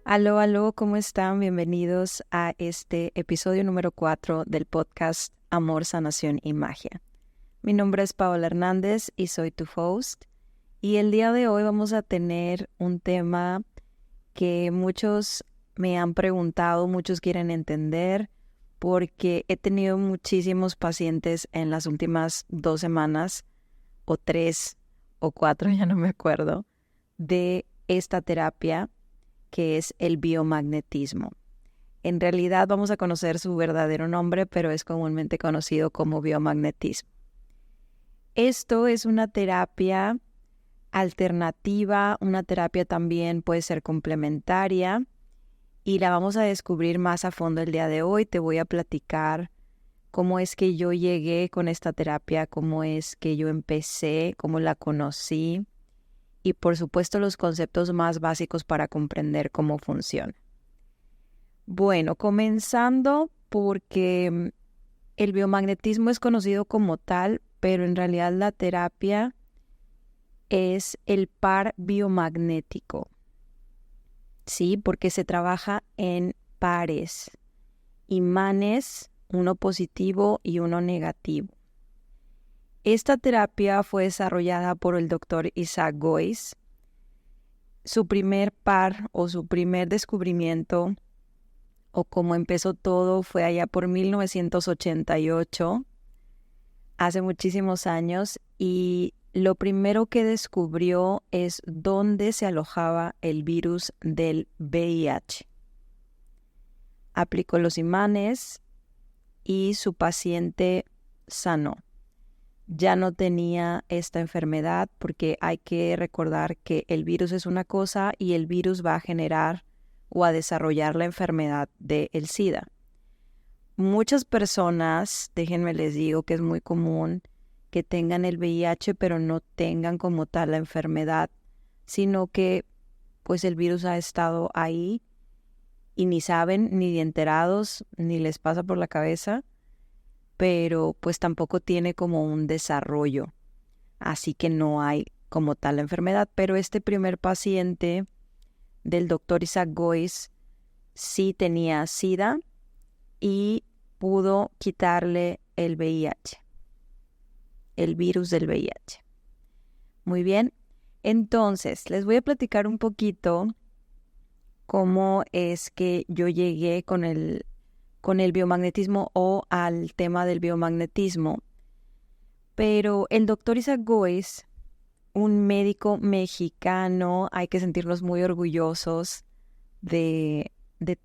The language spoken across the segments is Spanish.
Aló, aló, ¿cómo están? Bienvenidos a este episodio número 4 del podcast Amor, Sanación y Magia. Mi nombre es Paola Hernández y soy tu host. Y el día de hoy vamos a tener un tema que muchos me han preguntado, muchos quieren entender, porque he tenido muchísimos pacientes en las últimas 2 semanas, o 3 o 4, ya no me acuerdo, de esta terapia que es el biomagnetismo. En realidad vamos a conocer su verdadero nombre, pero es comúnmente conocido como biomagnetismo. Esto es una terapia alternativa, una terapia también puede ser complementaria y la vamos a descubrir más a fondo el día de hoy. Te voy a platicar cómo es que yo llegué con esta terapia, cómo es que yo empecé, cómo la conocí y por supuesto los conceptos más básicos para comprender cómo funciona. Bueno, comenzando porque el biomagnetismo es conocido como tal, pero en realidad la terapia es el par biomagnético, ¿sí? Porque se trabaja en pares, imanes, uno positivo y uno negativo. Esta terapia fue desarrollada por el doctor Isaac Gois. Su primer par o su primer descubrimiento o cómo empezó todo fue allá por 1988, hace muchísimos años, y lo primero que descubrió es dónde se alojaba el virus del VIH. Aplicó los imanes y su paciente sanó. Ya no tenía esta enfermedad porque hay que recordar que el virus es una cosa y el virus va a generar o a desarrollar la enfermedad del SIDA. Muchas personas, déjenme les digo que es muy común que tengan el VIH pero no tengan como tal la enfermedad, sino que pues el virus ha estado ahí y ni saben, ni enterados, ni les pasa por la cabeza, pero pues tampoco tiene como un desarrollo, así que no hay como tal la enfermedad. Pero este primer paciente del doctor Isaac Gois sí tenía SIDA y pudo quitarle el VIH, el virus del VIH. Muy bien, entonces les voy a platicar un poquito cómo es que yo llegué con el biomagnetismo o al tema del biomagnetismo. Pero el doctor Isaac Gois, un médico mexicano, hay que sentirnos muy orgullosos de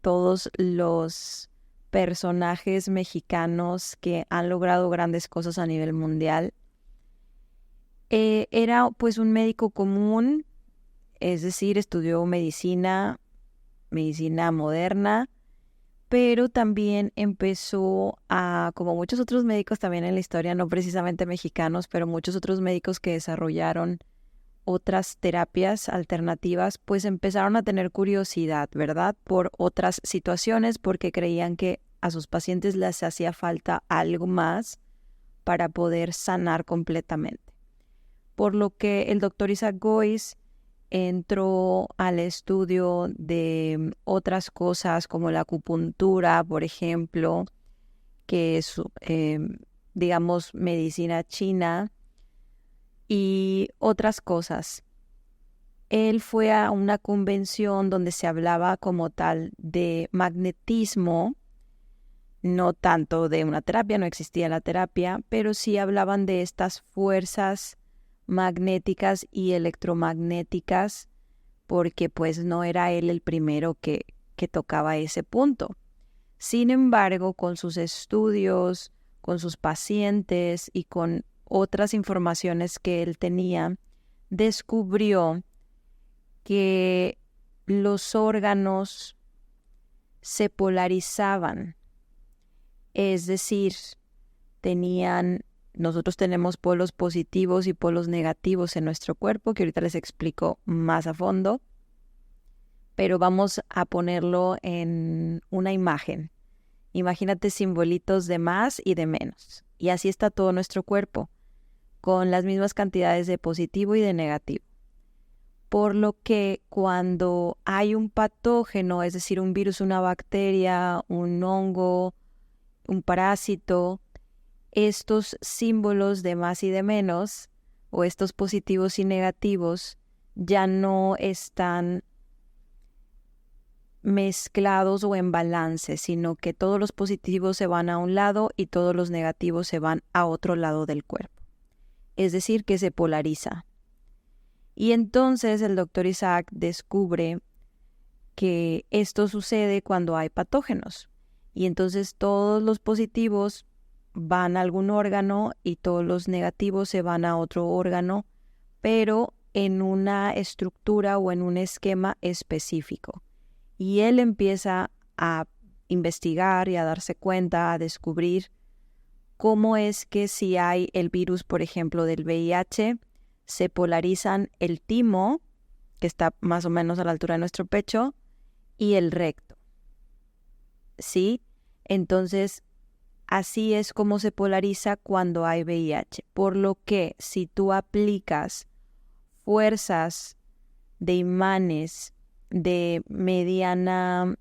todos los personajes mexicanos que han logrado grandes cosas a nivel mundial. Era pues un médico común, es decir, estudió medicina moderna, pero también empezó a, como muchos otros médicos también en la historia, no precisamente mexicanos, pero muchos otros médicos que desarrollaron otras terapias alternativas, pues empezaron a tener curiosidad, ¿verdad? Por otras situaciones, porque creían que a sus pacientes les hacía falta algo más para poder sanar completamente. Por lo que el doctor Isaac Gois entró al estudio de otras cosas como la acupuntura, por ejemplo, que es, digamos, medicina china y otras cosas. Él fue a una convención donde se hablaba como tal de magnetismo, no tanto de una terapia, no existía la terapia, pero sí hablaban de estas fuerzas magnéticas y electromagnéticas, porque pues no era él el primero que tocaba ese punto. Sin embargo, con sus estudios, con sus pacientes y con otras informaciones que él tenía, descubrió que los órganos se polarizaban, es decir, nosotros tenemos polos positivos y polos negativos en nuestro cuerpo, que ahorita les explico más a fondo, pero vamos a ponerlo en una imagen. Imagínate simbolitos de más y de menos, y así está todo nuestro cuerpo, con las mismas cantidades de positivo y de negativo. por lo que cuando hay un patógeno, es decir, un virus, una bacteria, un hongo, un parásito, estos símbolos de más y de menos, o estos positivos y negativos, ya no están mezclados o en balance, sino que todos los positivos se van a un lado y todos los negativos se van a otro lado del cuerpo. Es decir, que se polariza. Y entonces el doctor Isaac descubre que esto sucede cuando hay patógenos. Y entonces todos los positivos van a algún órgano y todos los negativos se van a otro órgano, pero en una estructura o en un esquema específico. Y él empieza a investigar y a darse cuenta, a descubrir cómo es que si hay el virus, por ejemplo, del VIH, se polarizan el timo, que está más o menos a la altura de nuestro pecho, y el recto. ¿Sí? Entonces, así es como se polariza cuando hay VIH. Por lo que si tú aplicas fuerzas de imanes de mediana,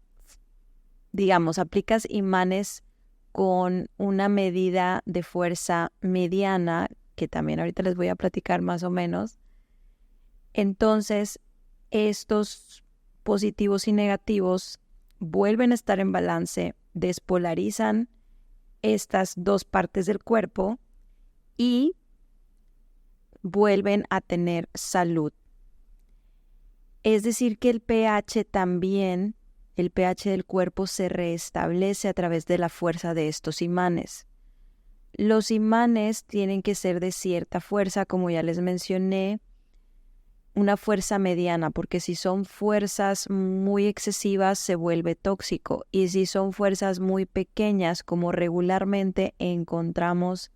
digamos, aplicas imanes con una medida de fuerza mediana, que también ahorita les voy a platicar más o menos, entonces estos positivos y negativos vuelven a estar en balance, despolarizan estas dos partes del cuerpo y vuelven a tener salud. Es decir, que el pH también, el pH del cuerpo se restablece a través de la fuerza de estos imanes. Los imanes tienen que ser de cierta fuerza, como ya les mencioné, una fuerza mediana, porque si son fuerzas muy excesivas se vuelve tóxico, y si son fuerzas muy pequeñas, como regularmente encontramos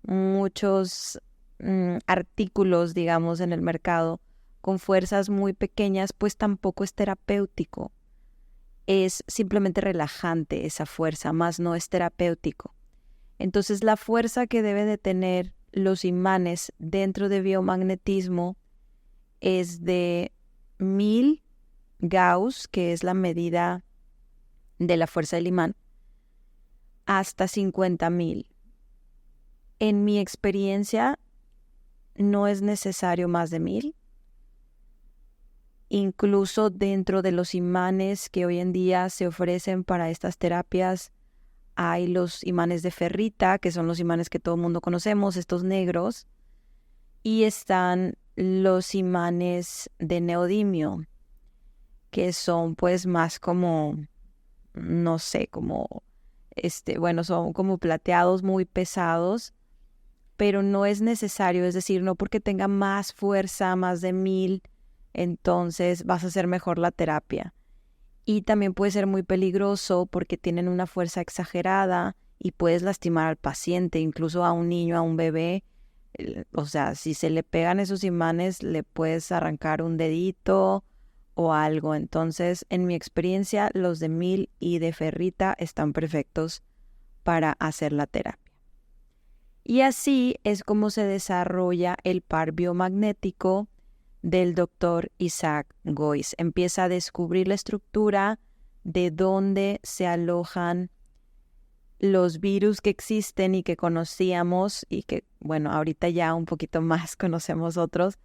muchos artículos, digamos, en el mercado, con fuerzas muy pequeñas, pues tampoco es terapéutico. Es simplemente relajante esa fuerza, más no es terapéutico. Entonces la fuerza que debe de tener los imanes dentro de biomagnetismo es de 1000 Gauss, que es la medida de la fuerza del imán, hasta 50,000. En mi experiencia no es necesario más de 1000. Incluso dentro de los imanes que hoy en día se ofrecen para estas terapias, hay los imanes de ferrita, que son los imanes que todo el mundo conocemos, estos negros, y están los imanes de neodimio, que son pues más como, no sé, como, son como plateados muy pesados, pero no es necesario, es decir, no porque tenga más fuerza, más de 1000, entonces vas a hacer mejor la terapia. Y también puede ser muy peligroso porque tienen una fuerza exagerada y puedes lastimar al paciente, incluso a un niño, a un bebé. O sea, si se le pegan esos imanes, le puedes arrancar un dedito o algo. Entonces, en mi experiencia, los de 1000 y de ferrita están perfectos para hacer la terapia. Y así es como se desarrolla el par biomagnético del doctor Isaac Goiz. Empieza a descubrir la estructura de dónde se alojan los virus que existen y que conocíamos y que, bueno, ahorita ya un poquito más conocemos otros,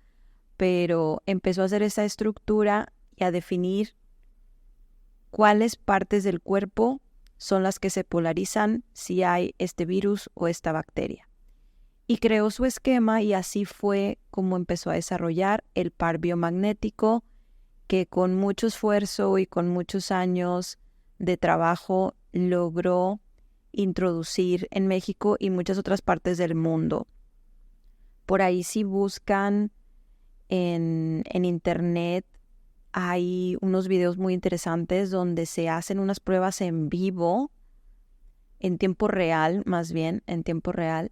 pero empezó a hacer esa estructura y a definir cuáles partes del cuerpo son las que se polarizan si hay este virus o esta bacteria. Y creó su esquema y así fue como empezó a desarrollar el par biomagnético, que con mucho esfuerzo y con muchos años de trabajo logró introducir en México y muchas otras partes del mundo. Por ahí si buscan en internet hay unos videos muy interesantes donde se hacen unas pruebas en vivo, en tiempo real, más bien en tiempo real,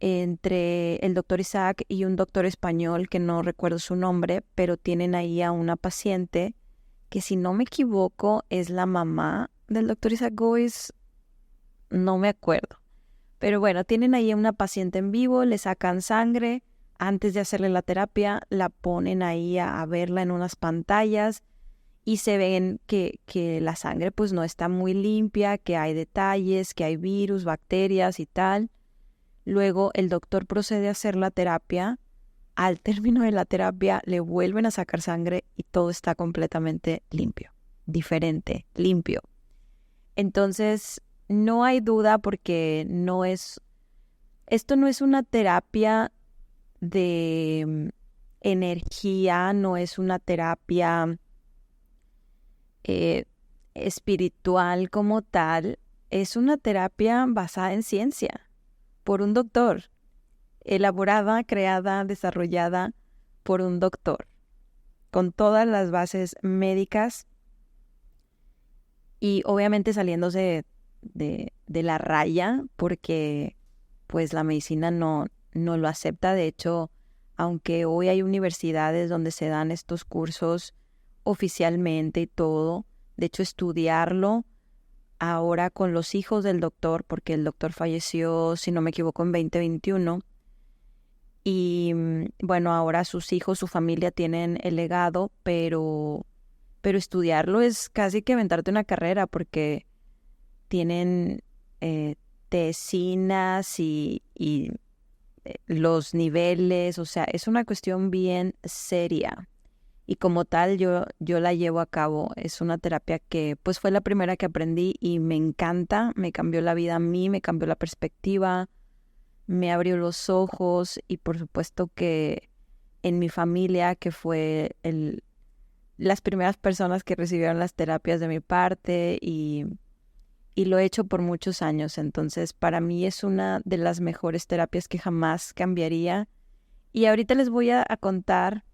entre el doctor Isaac y un doctor español que no recuerdo su nombre, pero tienen ahí a una paciente que, si no me equivoco, es la mamá del doctor Isaac Goiz, no me acuerdo. Pero bueno, tienen ahí a una paciente en vivo, le sacan sangre, antes de hacerle la terapia, la ponen ahí a verla en unas pantallas y se ven que la sangre pues no está muy limpia, que hay detalles, que hay virus, bacterias y tal. Luego el doctor procede a hacer la terapia. Al término de la terapia le vuelven a sacar sangre y todo está completamente limpio, diferente, limpio. Entonces no hay duda porque esto no es una terapia de energía, no es una terapia espiritual como tal, es una terapia basada en ciencia por un doctor, elaborada, creada, desarrollada por un doctor, con todas las bases médicas y obviamente saliéndose de la raya porque pues la medicina no lo acepta. De hecho, aunque hoy hay universidades donde se dan estos cursos oficialmente y todo, de hecho estudiarlo ahora con los hijos del doctor, porque el doctor falleció, si no me equivoco, en 2021, y bueno, ahora sus hijos, su familia tienen el legado, pero estudiarlo es casi que aventarte una carrera porque tienen tesinas y los niveles, o sea, es una cuestión bien seria. Y como tal, yo la llevo a cabo. Es una terapia que pues fue la primera que aprendí y me encanta, me cambió la vida a mí, me cambió la perspectiva, me abrió los ojos y por supuesto que en mi familia, que fue las primeras personas que recibieron las terapias de mi parte y lo he hecho por muchos años. Entonces, para mí es una de las mejores terapias que jamás cambiaría. Y ahorita les voy a contar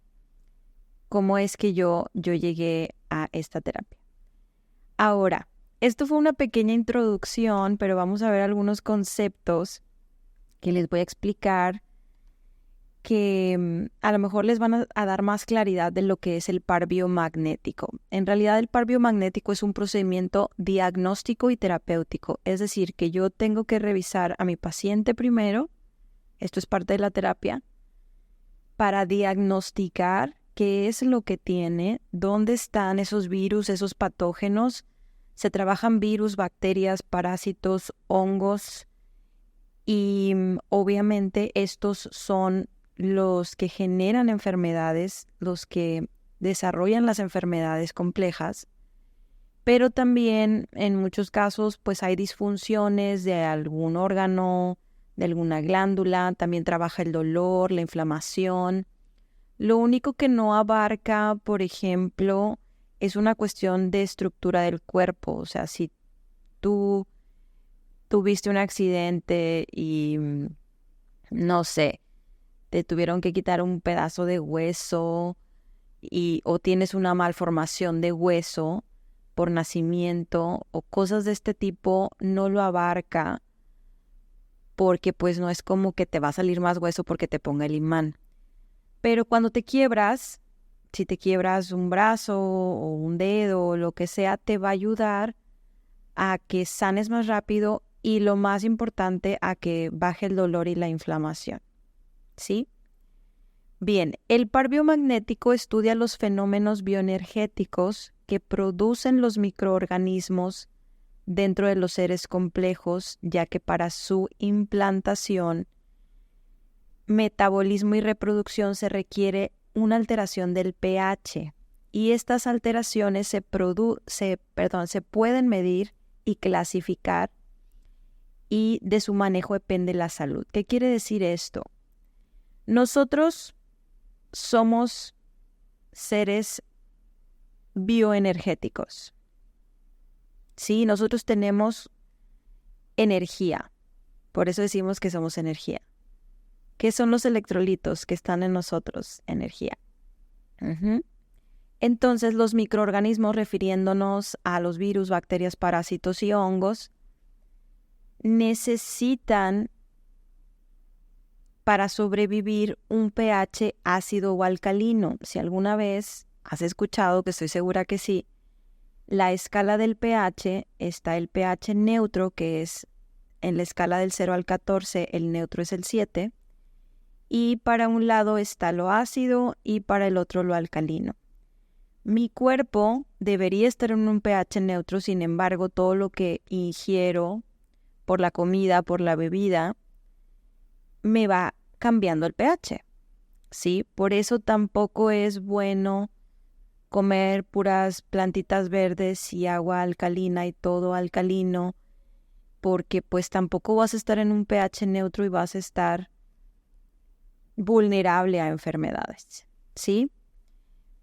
cómo es que yo llegué a esta terapia. Ahora, esto fue una pequeña introducción, pero vamos a ver algunos conceptos que les voy a explicar que a lo mejor les van a dar más claridad de lo que es el par biomagnético. En realidad, el par biomagnético es un procedimiento diagnóstico y terapéutico, es decir, que yo tengo que revisar a mi paciente primero, esto es parte de la terapia, para diagnosticar qué es lo que tiene, dónde están esos virus, esos patógenos. Se trabajan virus, bacterias, parásitos, hongos y obviamente estos son los que generan enfermedades, los que desarrollan las enfermedades complejas, pero también en muchos casos pues hay disfunciones de algún órgano, de alguna glándula, también trabaja el dolor, la inflamación. Lo único que no abarca, por ejemplo, es una cuestión de estructura del cuerpo. O sea, si tú tuviste un accidente y, no sé, te tuvieron que quitar un pedazo de hueso o tienes una malformación de hueso por nacimiento o cosas de este tipo, no lo abarca porque pues no es como que te va a salir más hueso porque te ponga el imán. Pero cuando te quiebras, si te quiebras un brazo o un dedo o lo que sea, te va a ayudar a que sanes más rápido y lo más importante, a que baje el dolor y la inflamación. ¿Sí? Bien, el par biomagnético estudia los fenómenos bioenergéticos que producen los microorganismos dentro de los seres complejos, ya que para su implantación, metabolismo y reproducción se requiere una alteración del pH y estas alteraciones se pueden medir y clasificar y de su manejo depende la salud. ¿Qué quiere decir esto? Nosotros somos seres bioenergéticos. Sí, nosotros tenemos energía, por eso decimos que somos energía. ¿Qué son los electrolitos que están en nosotros? Energía. Entonces, los microorganismos, refiriéndonos a los virus, bacterias, parásitos y hongos, necesitan para sobrevivir un pH ácido o alcalino. Si alguna vez has escuchado, que estoy segura que sí, la escala del pH, está el pH neutro, que es en la escala del 0 al 14, el neutro es el 7, y para un lado está lo ácido y para el otro lo alcalino. Mi cuerpo debería estar en un pH neutro, sin embargo, todo lo que ingiero por la comida, por la bebida, me va cambiando el pH, ¿sí? Por eso tampoco es bueno comer puras plantitas verdes y agua alcalina y todo alcalino, porque pues tampoco vas a estar en un pH neutro y vas a estar vulnerable a enfermedades, ¿sí?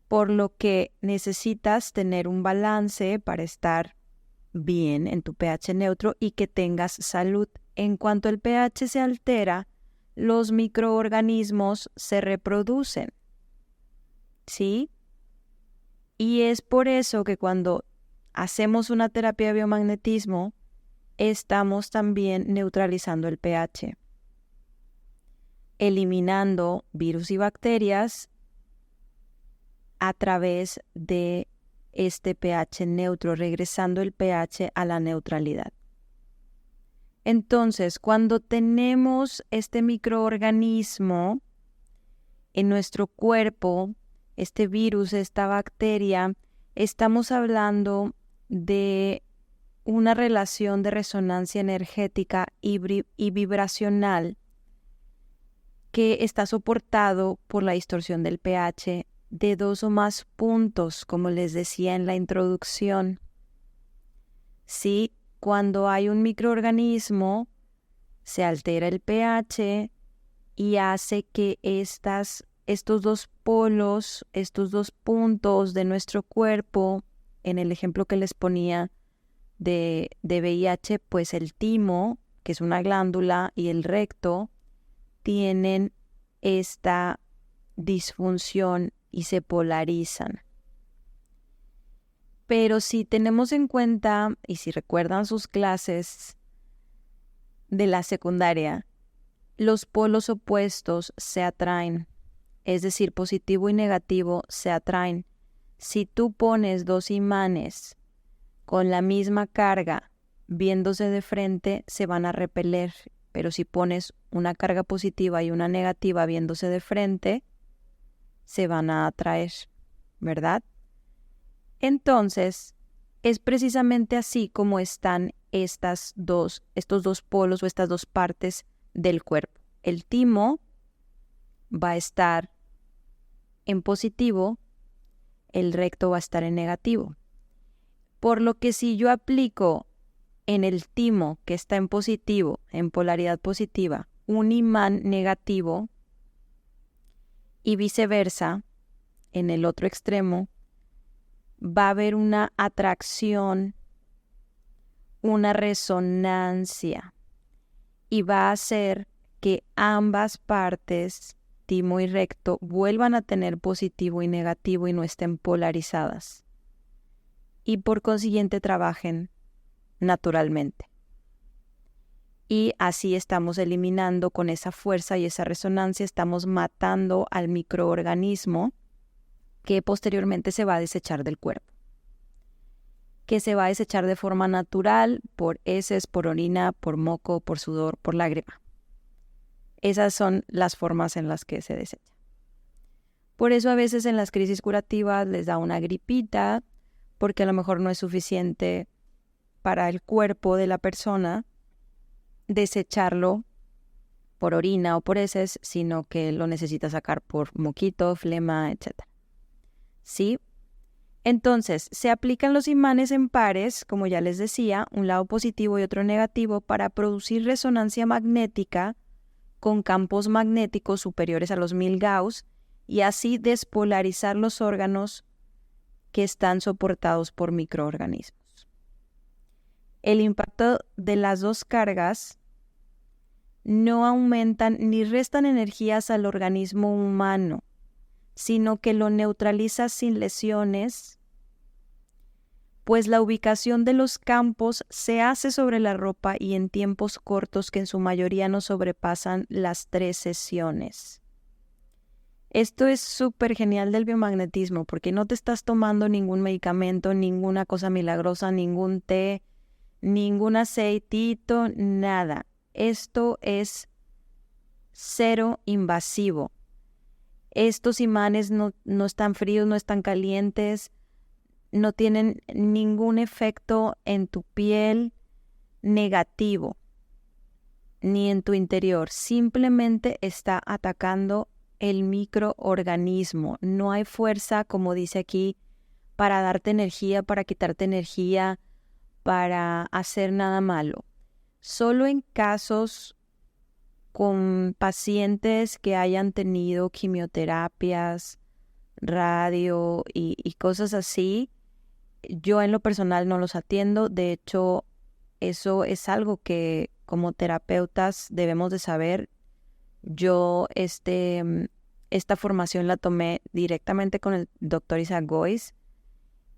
Por lo que necesitas tener un balance para estar bien en tu pH neutro y que tengas salud. En cuanto el pH se altera, los microorganismos se reproducen, ¿sí? Y es por eso que cuando hacemos una terapia de biomagnetismo, estamos también neutralizando el pH, eliminando virus y bacterias a través de este pH neutro, regresando el pH a la neutralidad. Entonces, cuando tenemos este microorganismo en nuestro cuerpo, este virus, esta bacteria, estamos hablando de una relación de resonancia energética y vibracional que está soportado por la distorsión del pH de 2 o más puntos, como les decía en la introducción. Sí, cuando hay un microorganismo, se altera el pH y hace que estos dos polos, estos dos puntos de nuestro cuerpo, en el ejemplo que les ponía de VIH, pues el timo, que es una glándula, y el recto, tienen esta disfunción y se polarizan. Pero si tenemos en cuenta, y si recuerdan sus clases de la secundaria, los polos opuestos se atraen, es decir, positivo y negativo se atraen. Si tú pones dos imanes con la misma carga viéndose de frente, se van a repeler, pero si pones una carga positiva y una negativa viéndose de frente, se van a atraer, ¿verdad? Entonces, es precisamente así como están estos dos polos o estas dos partes del cuerpo. El timo va a estar en positivo, el recto va a estar en negativo. Por lo que si yo aplico en el timo que está en positivo, en polaridad positiva, un imán negativo y viceversa, en el otro extremo, va a haber una atracción, una resonancia, y va a hacer que ambas partes, timo y recto, vuelvan a tener positivo y negativo y no estén polarizadas. Y por consiguiente trabajen naturalmente. Y así estamos eliminando con esa fuerza y esa resonancia, estamos matando al microorganismo que posteriormente se va a desechar del cuerpo, que se va a desechar de forma natural por heces, por orina, por moco, por sudor, por lágrima. Esas son las formas en las que se desecha. Por eso a veces en las crisis curativas les da una gripita, porque a lo mejor no es suficiente para el cuerpo de la persona desecharlo por orina o por heces, sino que lo necesita sacar por moquito, flema, etc. ¿Sí? Entonces, se aplican los imanes en pares, como ya les decía, un lado positivo y otro negativo, para producir resonancia magnética con campos magnéticos superiores a los 1000 Gauss y así despolarizar los órganos que están soportados por microorganismos. El impacto de las dos cargas no aumentan ni restan energías al organismo humano, sino que lo neutraliza sin lesiones, pues la ubicación de los campos se hace sobre la ropa y en tiempos cortos que en su mayoría no sobrepasan las 3 sesiones. Esto es súper genial del biomagnetismo, porque no te estás tomando ningún medicamento, ninguna cosa milagrosa, ningún té, ningún aceitito, nada. Esto es cero invasivo. Estos imanes no están fríos, no están calientes, no tienen ningún efecto en tu piel negativo ni en tu interior. Simplemente está atacando el microorganismo. No hay fuerza, como dice aquí, para darte energía, para quitarte energía, para hacer nada malo. Solo en casos con pacientes que hayan tenido quimioterapias, radio y cosas así, yo en lo personal no los atiendo. De hecho, eso es algo que como terapeutas debemos de saber. Yo esta formación la tomé directamente con el doctor Isaac Gois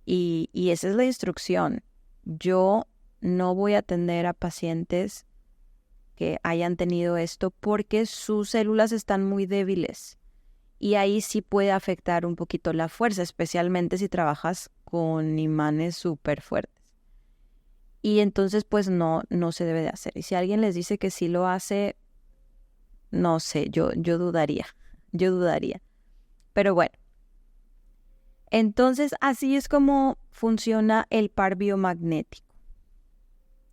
y esa es la instrucción. Yo no voy a atender a pacientes que hayan tenido esto porque sus células están muy débiles y ahí sí puede afectar un poquito la fuerza, especialmente si trabajas con imanes súper fuertes. Y entonces pues no se debe de hacer. Y si alguien les dice que sí lo hace, no sé, yo dudaría. Pero bueno, entonces así es como funciona el par biomagnético.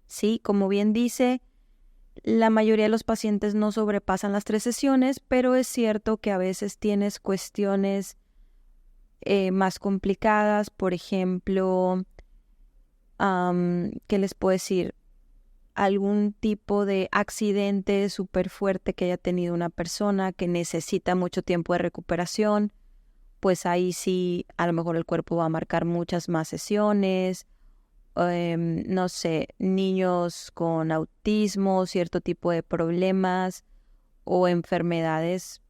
Sí, como bien dice, la mayoría de los pacientes no sobrepasan las 3 sesiones, pero es cierto que a veces tienes cuestiones más complicadas. Por ejemplo, ¿qué les puedo decir? Algún tipo de accidente súper fuerte que haya tenido una persona que necesita mucho tiempo de recuperación, pues ahí sí, a lo mejor el cuerpo va a marcar muchas más sesiones. No sé, niños con autismo, cierto tipo de problemas o enfermedades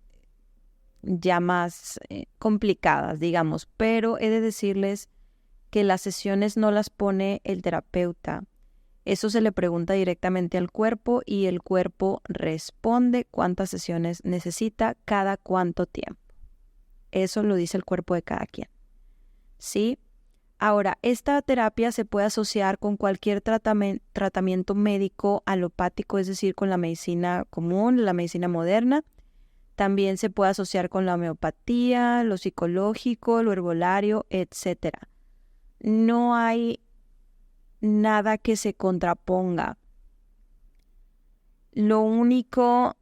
ya más complicadas, digamos. Pero he de decirles que las sesiones no las pone el terapeuta. Eso se le pregunta directamente al cuerpo y el cuerpo responde cuántas sesiones necesita cada cuánto tiempo. Eso lo dice el cuerpo de cada quien. ¿Sí? Ahora, esta terapia se puede asociar con cualquier tratamiento médico alopático, es decir, con la medicina común, la medicina moderna. También se puede asociar con la homeopatía, lo psicológico, lo herbolario, etc. No hay nada que se contraponga. Lo único,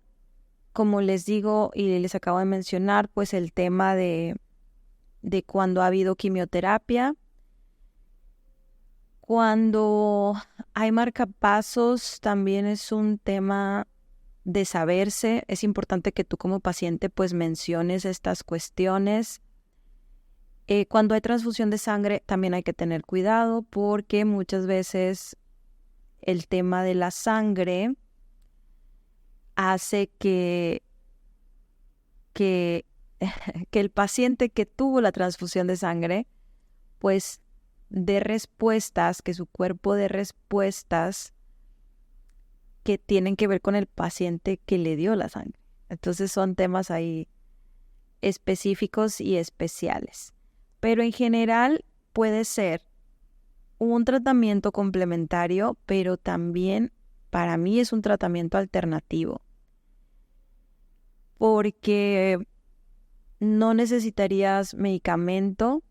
como les digo y les acabo de mencionar, pues el tema de cuando ha habido quimioterapia. Cuando hay marcapasos también es un tema de saberse. Es importante que tú como paciente pues menciones estas cuestiones. Cuando hay transfusión de sangre también hay que tener cuidado porque muchas veces el tema de la sangre hace que que el paciente que tuvo la transfusión de sangre pues dé respuestas, que su cuerpo dé respuestas que tienen que ver con el paciente que le dio la sangre. Entonces son temas ahí específicos y especiales. Pero en general puede ser un tratamiento complementario, pero también para mí es un tratamiento alternativo. Porque no necesitarías medicamento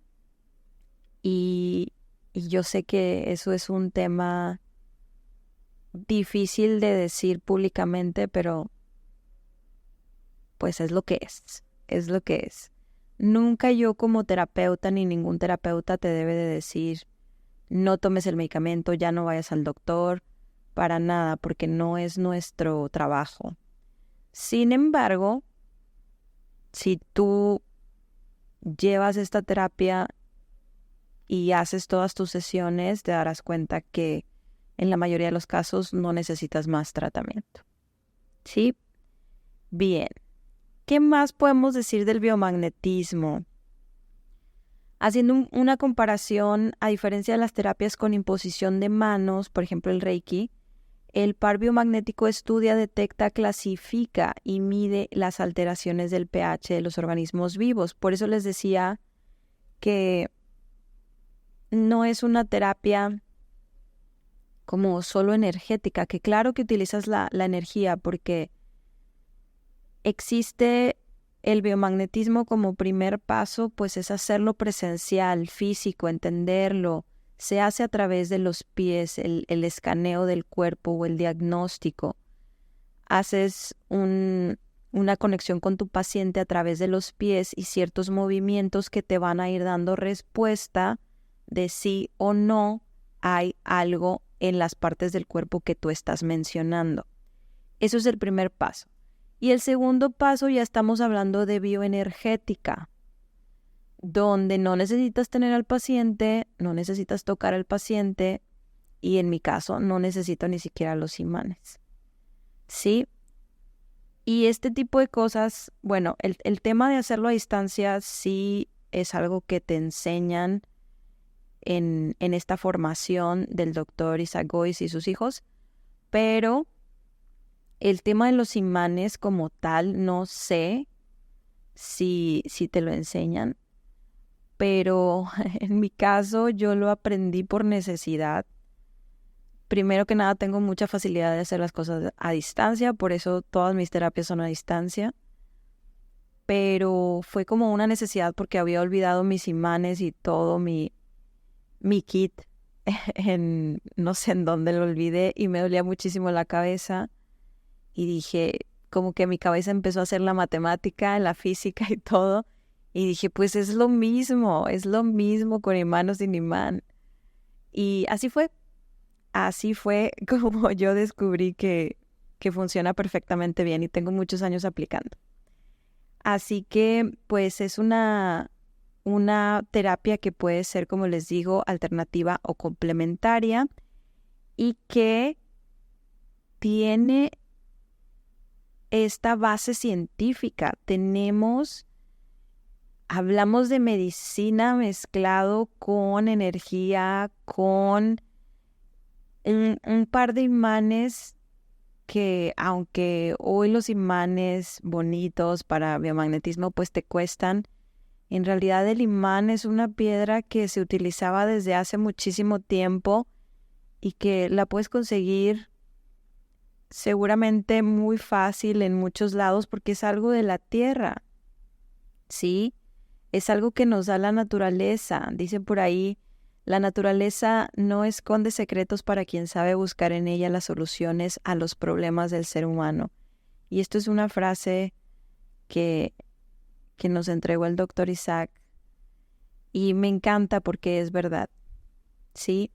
y yo sé que eso es un tema difícil de decir públicamente, pero pues es lo que es. Nunca yo como terapeuta ni ningún terapeuta te debe de decir no tomes el medicamento, ya no vayas al doctor, para nada, porque no es nuestro trabajo. Sin embargo, si tú llevas esta terapia y haces todas tus sesiones, te darás cuenta que en la mayoría de los casos no necesitas más tratamiento. ¿Sí? Bien. ¿Qué más podemos decir del biomagnetismo? Haciendo una comparación, a diferencia de las terapias con imposición de manos, por ejemplo el Reiki, el par biomagnético estudia, detecta, clasifica y mide las alteraciones del pH de los organismos vivos. Por eso les decía que no es una terapia como solo energética, que claro que utilizas la energía porque Existe el biomagnetismo como primer paso, pues es hacerlo presencial, físico, entenderlo. Se hace a través de los pies, el escaneo del cuerpo o el diagnóstico. Haces una conexión con tu paciente a través de los pies y ciertos movimientos que te van a ir dando respuesta de sí o no hay algo en las partes del cuerpo que tú estás mencionando. Eso es el primer paso. Y el segundo paso ya estamos hablando de bioenergética, donde no necesitas tener al paciente, no necesitas tocar al paciente y en mi caso no necesito ni siquiera los imanes. ¿Sí? Y este tipo de cosas, bueno, el tema de hacerlo a distancia sí es algo que te enseñan en esta formación del doctor Isaac Gois y sus hijos, pero el tema de los imanes como tal, no sé si te lo enseñan, pero en mi caso yo lo aprendí por necesidad. Primero que nada, tengo mucha facilidad de hacer las cosas a distancia, por eso todas mis terapias son a distancia. Pero fue como una necesidad porque había olvidado mis imanes y todo mi kit no sé en dónde lo olvidé y me dolía muchísimo la cabeza. Y dije, como que mi cabeza empezó a hacer la matemática, la física y todo. Y dije, pues es lo mismo con imán o sin imán. Y así fue como yo descubrí que funciona perfectamente bien y tengo muchos años aplicando. Así que, pues es una terapia que puede ser, como les digo, alternativa o complementaria y que tiene esta base científica. Hablamos de medicina mezclado con energía, con un par de imanes que, aunque hoy los imanes bonitos para biomagnetismo pues te cuestan, en realidad el imán es una piedra que se utilizaba desde hace muchísimo tiempo y que la puedes conseguir seguramente muy fácil en muchos lados porque es algo de la tierra, ¿sí? Es algo que nos da la naturaleza. Dicen por ahí, la naturaleza no esconde secretos para quien sabe buscar en ella las soluciones a los problemas del ser humano. Y esto es una frase que nos entregó el doctor Isaac y me encanta porque es verdad, ¿sí?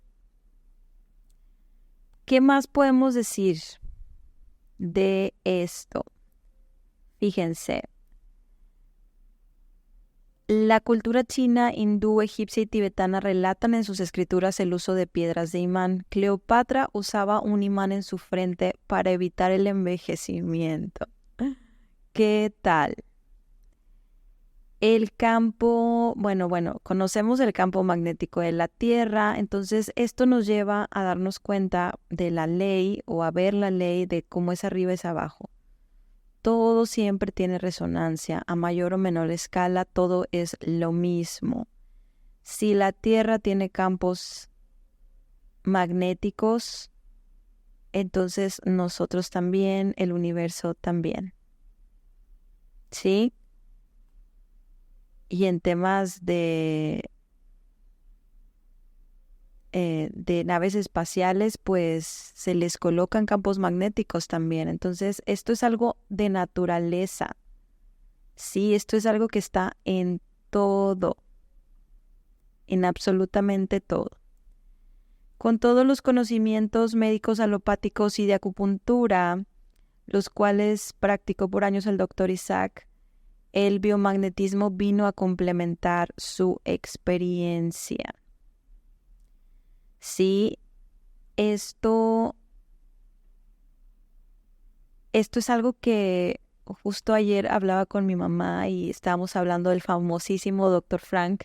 ¿Qué más podemos decir de esto? Fíjense, la cultura china, hindú, egipcia y tibetana relatan en sus escrituras el uso de piedras de imán. Cleopatra usaba un imán en su frente para evitar el envejecimiento. ¿Qué tal? El campo, bueno, conocemos el campo magnético de la Tierra, entonces esto nos lleva a darnos cuenta de la ley o a ver la ley de cómo es arriba es abajo. Todo siempre tiene resonancia, a mayor o menor escala, todo es lo mismo. Si la Tierra tiene campos magnéticos, entonces nosotros también, el universo también. ¿Sí? Y en temas de naves espaciales, pues se les colocan campos magnéticos también. Entonces, esto es algo de naturaleza. Sí, esto es algo que está en todo, en absolutamente todo. Con todos los conocimientos médicos alopáticos y de acupuntura, los cuales practicó por años el doctor Isaac, el biomagnetismo vino a complementar su experiencia. Sí, esto es algo que justo ayer hablaba con mi mamá y estábamos hablando del famosísimo Dr. Frank,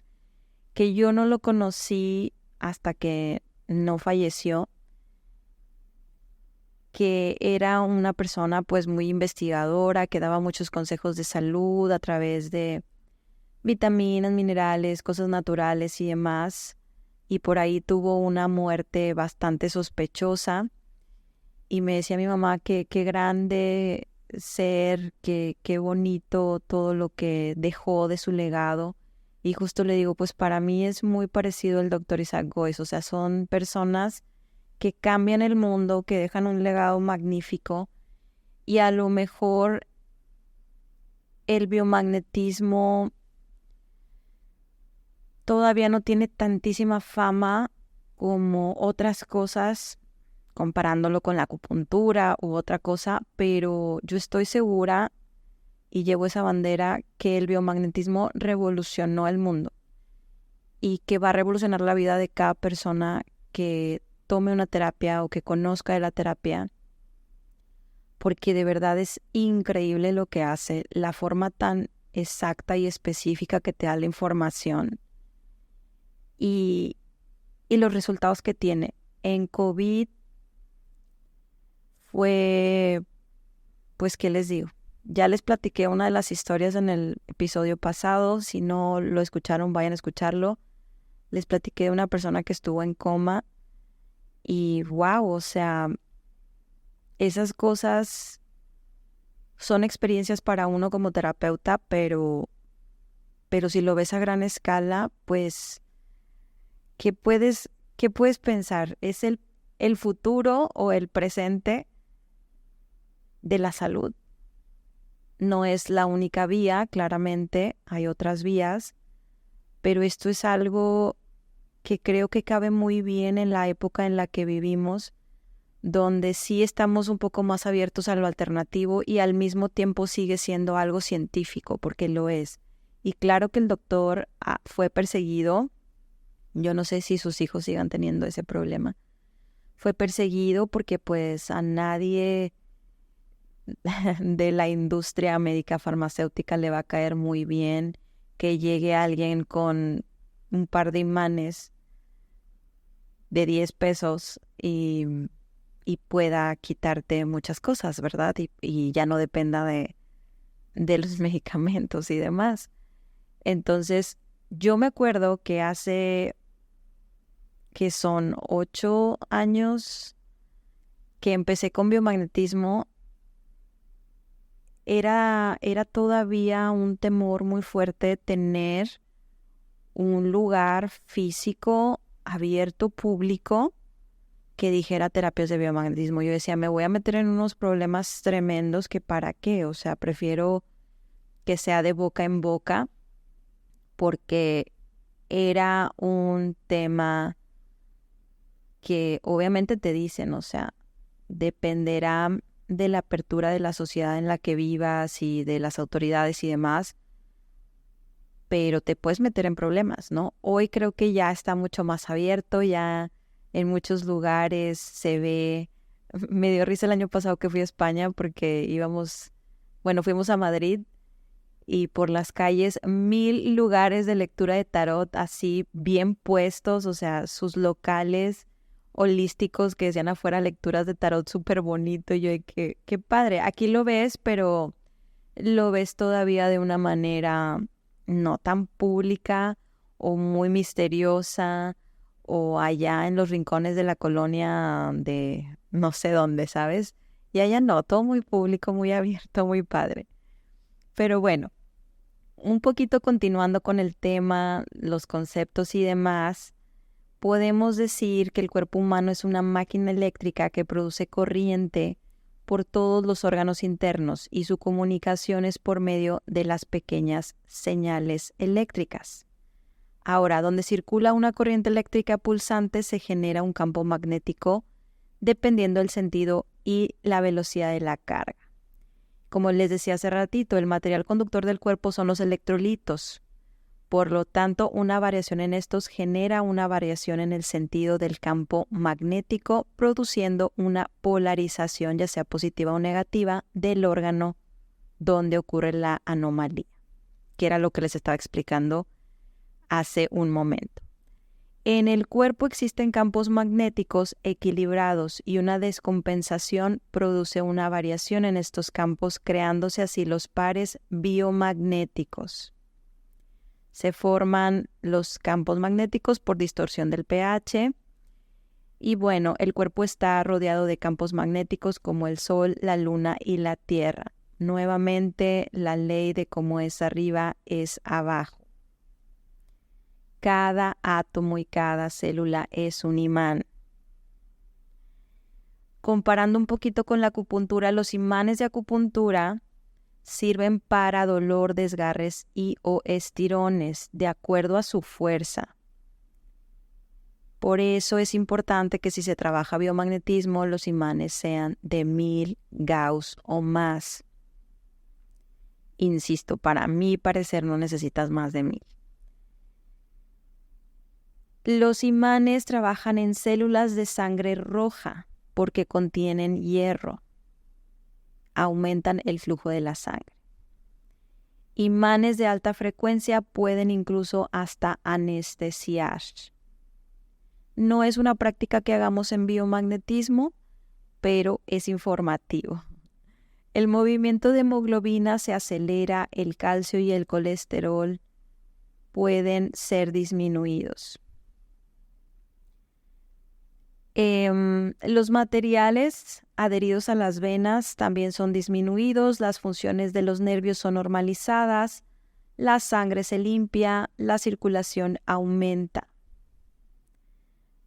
que yo no lo conocí hasta que no falleció, que era una persona pues muy investigadora, que daba muchos consejos de salud a través de vitaminas, minerales, cosas naturales y demás, y por ahí tuvo una muerte bastante sospechosa, y me decía mi mamá que qué grande ser, qué bonito todo lo que dejó de su legado. Y justo le digo, pues para mí es muy parecido al doctor Isaac Goiz. O sea, son personas que cambian el mundo, que dejan un legado magnífico. Y a lo mejor el biomagnetismo todavía no tiene tantísima fama como otras cosas, comparándolo con la acupuntura u otra cosa, pero yo estoy segura y llevo esa bandera que el biomagnetismo revolucionó el mundo y que va a revolucionar la vida de cada persona que tome una terapia o que conozca de la terapia, porque de verdad es increíble lo que hace, la forma tan exacta y específica que te da la información y, y los resultados que tiene. En COVID fue, pues, ¿qué les digo? Ya les platiqué una de las historias en el episodio pasado. Si no lo escucharon, vayan a escucharlo. Les platiqué de una persona que estuvo en coma y wow, o sea, esas cosas son experiencias para uno como terapeuta, pero si lo ves a gran escala, pues, ¿qué puedes pensar? ¿Es el futuro o el presente de la salud? No es la única vía, claramente, hay otras vías, pero esto es algo que creo que cabe muy bien en la época en la que vivimos, donde sí estamos un poco más abiertos a lo alternativo y al mismo tiempo sigue siendo algo científico, porque lo es. Y claro que el doctor fue perseguido, yo no sé si sus hijos sigan teniendo ese problema, fue perseguido porque pues a nadie de la industria médica farmacéutica le va a caer muy bien que llegue alguien con un par de imanes de 10 pesos y pueda quitarte muchas cosas, ¿verdad? Y ya no dependa de los medicamentos y demás. Entonces, yo me acuerdo que hace, que son 8 años que empecé con biomagnetismo, era todavía un temor muy fuerte tener un lugar físico abierto, público, que dijera terapias de biomagnetismo. Yo decía, me voy a meter en unos problemas tremendos que para qué, o sea, prefiero que sea de boca en boca, porque era un tema que obviamente te dicen, o sea, dependerá de la apertura de la sociedad en la que vivas y de las autoridades y demás, pero te puedes meter en problemas, ¿no? Hoy creo que ya está mucho más abierto, ya en muchos lugares se ve. Me dio risa el año pasado que fui a España porque fuimos a Madrid y por las calles 1000 lugares de lectura de tarot así bien puestos, o sea, sus locales holísticos que decían afuera lecturas de tarot súper bonito. Y yo de que qué padre, aquí lo ves, pero lo ves todavía de una manera no tan pública o muy misteriosa o allá en los rincones de la colonia de no sé dónde, ¿sabes? Y allá no, todo muy público, muy abierto, muy padre. Pero bueno, un poquito continuando con el tema, los conceptos y demás, podemos decir que el cuerpo humano es una máquina eléctrica que produce corriente por todos los órganos internos y su comunicación es por medio de las pequeñas señales eléctricas. Ahora, donde circula una corriente eléctrica pulsante se genera un campo magnético dependiendo del sentido y la velocidad de la carga. Como les decía hace ratito, el material conductor del cuerpo son los electrolitos. Por lo tanto, una variación en estos genera una variación en el sentido del campo magnético, produciendo una polarización, ya sea positiva o negativa, del órgano donde ocurre la anomalía, que era lo que les estaba explicando hace un momento. En el cuerpo existen campos magnéticos equilibrados y una descompensación produce una variación en estos campos, creándose así los pares biomagnéticos. Se forman los campos magnéticos por distorsión del pH y bueno, el cuerpo está rodeado de campos magnéticos como el Sol, la Luna y la Tierra. Nuevamente, la ley de cómo es arriba es abajo. Cada átomo y cada célula es un imán. Comparando un poquito con la acupuntura, los imanes de acupuntura sirven para dolor, desgarres y o estirones, de acuerdo a su fuerza. Por eso es importante que si se trabaja biomagnetismo, los imanes sean de 1000 Gauss o más. Insisto, para mi parecer no necesitas más de 1000. Los imanes trabajan en células de sangre roja porque contienen hierro. Aumentan el flujo de la sangre. Imanes de alta frecuencia pueden incluso hasta anestesiar. No es una práctica que hagamos en biomagnetismo, pero es informativo. El movimiento de hemoglobina se acelera, el calcio y el colesterol pueden ser disminuidos. Los materiales adheridos a las venas también son disminuidos, las funciones de los nervios son normalizadas, la sangre se limpia, la circulación aumenta.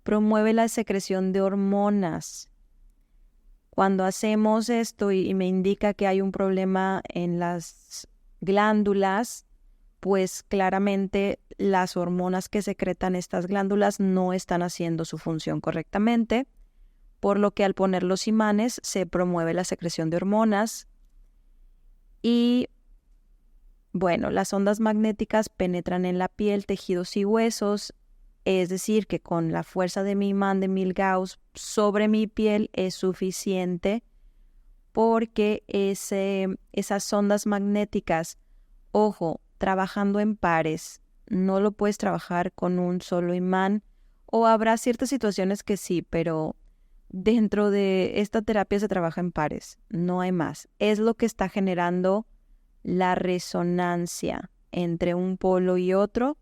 Promueve la secreción de hormonas. Cuando hacemos esto y me indica que hay un problema en las glándulas, pues claramente las hormonas que secretan estas glándulas no están haciendo su función correctamente, por lo que al poner los imanes se promueve la secreción de hormonas. Y bueno, las ondas magnéticas penetran en la piel, tejidos y huesos, es decir, que con la fuerza de mi imán de 1000 Gauss sobre mi piel es suficiente, porque esas ondas magnéticas, ojo, trabajando en pares, no lo puedes trabajar con un solo imán, o habrá ciertas situaciones que sí, pero dentro de esta terapia se trabaja en pares, no hay más. Es lo que está generando la resonancia entre un polo y otro,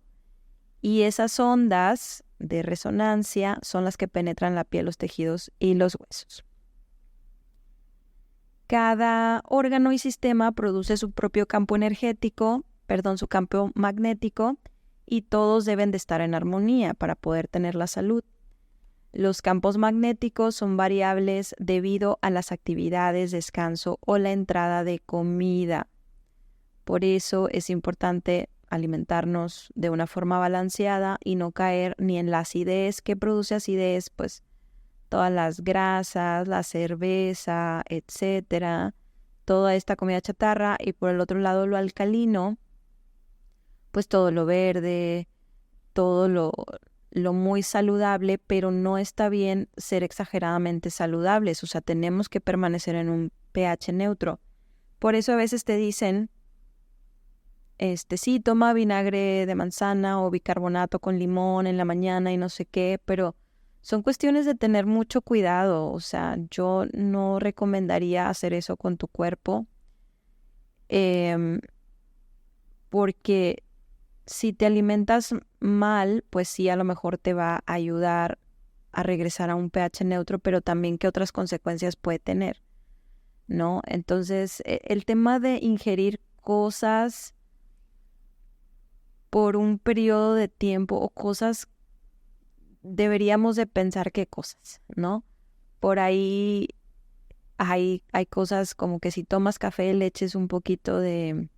y esas ondas de resonancia son las que penetran la piel, los tejidos y los huesos. Cada órgano y sistema produce su propio campo energético, su campo magnético, y todos deben de estar en armonía para poder tener la salud. Los campos magnéticos son variables debido a las actividades, descanso o la entrada de comida. Por eso es importante alimentarnos de una forma balanceada y no caer ni en la acidez. ¿Qué produce acidez? Pues todas las grasas, la cerveza, etcétera, toda esta comida chatarra, y por el otro lado lo alcalino, pues todo lo verde, todo lo muy saludable, pero no está bien ser exageradamente saludables, o sea, tenemos que permanecer en un pH neutro. Por eso a veces te dicen, sí, toma vinagre de manzana o bicarbonato con limón en la mañana y no sé qué, pero son cuestiones de tener mucho cuidado, o sea, yo no recomendaría hacer eso con tu cuerpo, porque si te alimentas mal, pues sí, a lo mejor te va a ayudar a regresar a un pH neutro, pero también qué otras consecuencias puede tener, ¿no? Entonces, el tema de ingerir cosas por un periodo de tiempo o cosas, deberíamos de pensar qué cosas, ¿no? Por ahí hay cosas como que si tomas café, le eches un poquito de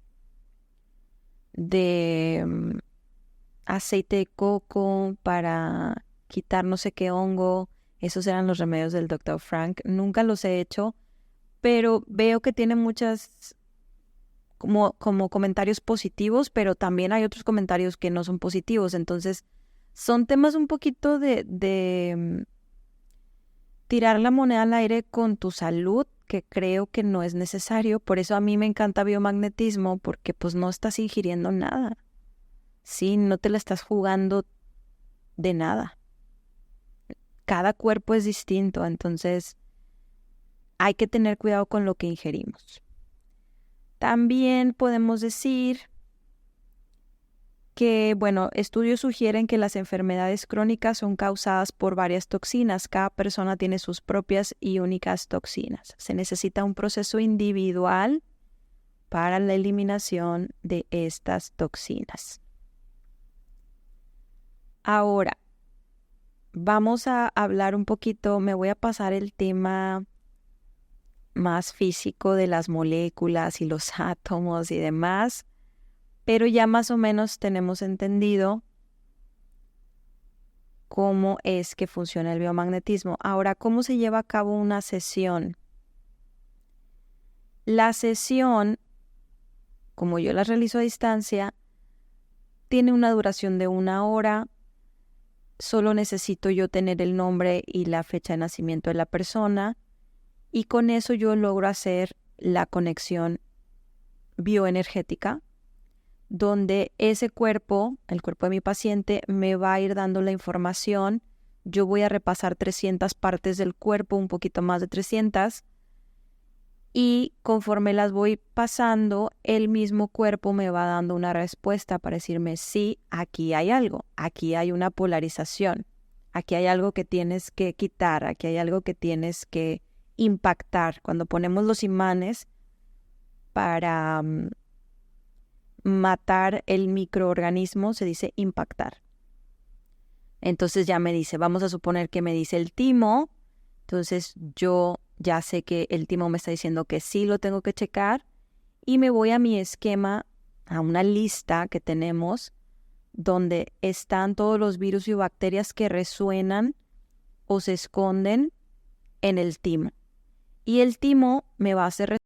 aceite de coco para quitar no sé qué hongo. Esos eran los remedios del Dr. Frank. Nunca los he hecho, pero veo que tiene muchas como comentarios positivos, pero también hay otros comentarios que no son positivos. Entonces, son temas un poquito de tirar la moneda al aire con tu salud, que creo que no es necesario. Por eso a mí me encanta biomagnetismo, porque pues no estás ingiriendo nada. Sí, no te la estás jugando de nada. Cada cuerpo es distinto, entonces hay que tener cuidado con lo que ingerimos. También podemos decir que, bueno, estudios sugieren que las enfermedades crónicas son causadas por varias toxinas. Cada persona tiene sus propias y únicas toxinas. Se necesita un proceso individual para la eliminación de estas toxinas. Ahora, vamos a hablar un poquito, me voy a pasar el tema más físico de las moléculas y los átomos y demás, pero ya más o menos tenemos entendido cómo es que funciona el biomagnetismo. Ahora, ¿cómo se lleva a cabo una sesión? La sesión, como yo la realizo a distancia, tiene una duración de 1 hora. Solo necesito yo tener el nombre y la fecha de nacimiento de la persona y con eso yo logro hacer la conexión bioenergética, donde ese cuerpo, el cuerpo de mi paciente, me va a ir dando la información. Yo voy a repasar 300 partes del cuerpo, un poquito más de 300, y conforme las voy pasando, el mismo cuerpo me va dando una respuesta para decirme, sí, aquí hay algo, aquí hay una polarización, aquí hay algo que tienes que quitar, aquí hay algo que tienes que impactar. Cuando ponemos los imanes para matar el microorganismo, se dice impactar. Entonces ya me dice, vamos a suponer que me dice el timo, entonces yo ya sé que el timo me está diciendo que sí lo tengo que checar y me voy a mi esquema, a una lista que tenemos donde están todos los virus y bacterias que resuenan o se esconden en el timo. Y el timo me va a hacer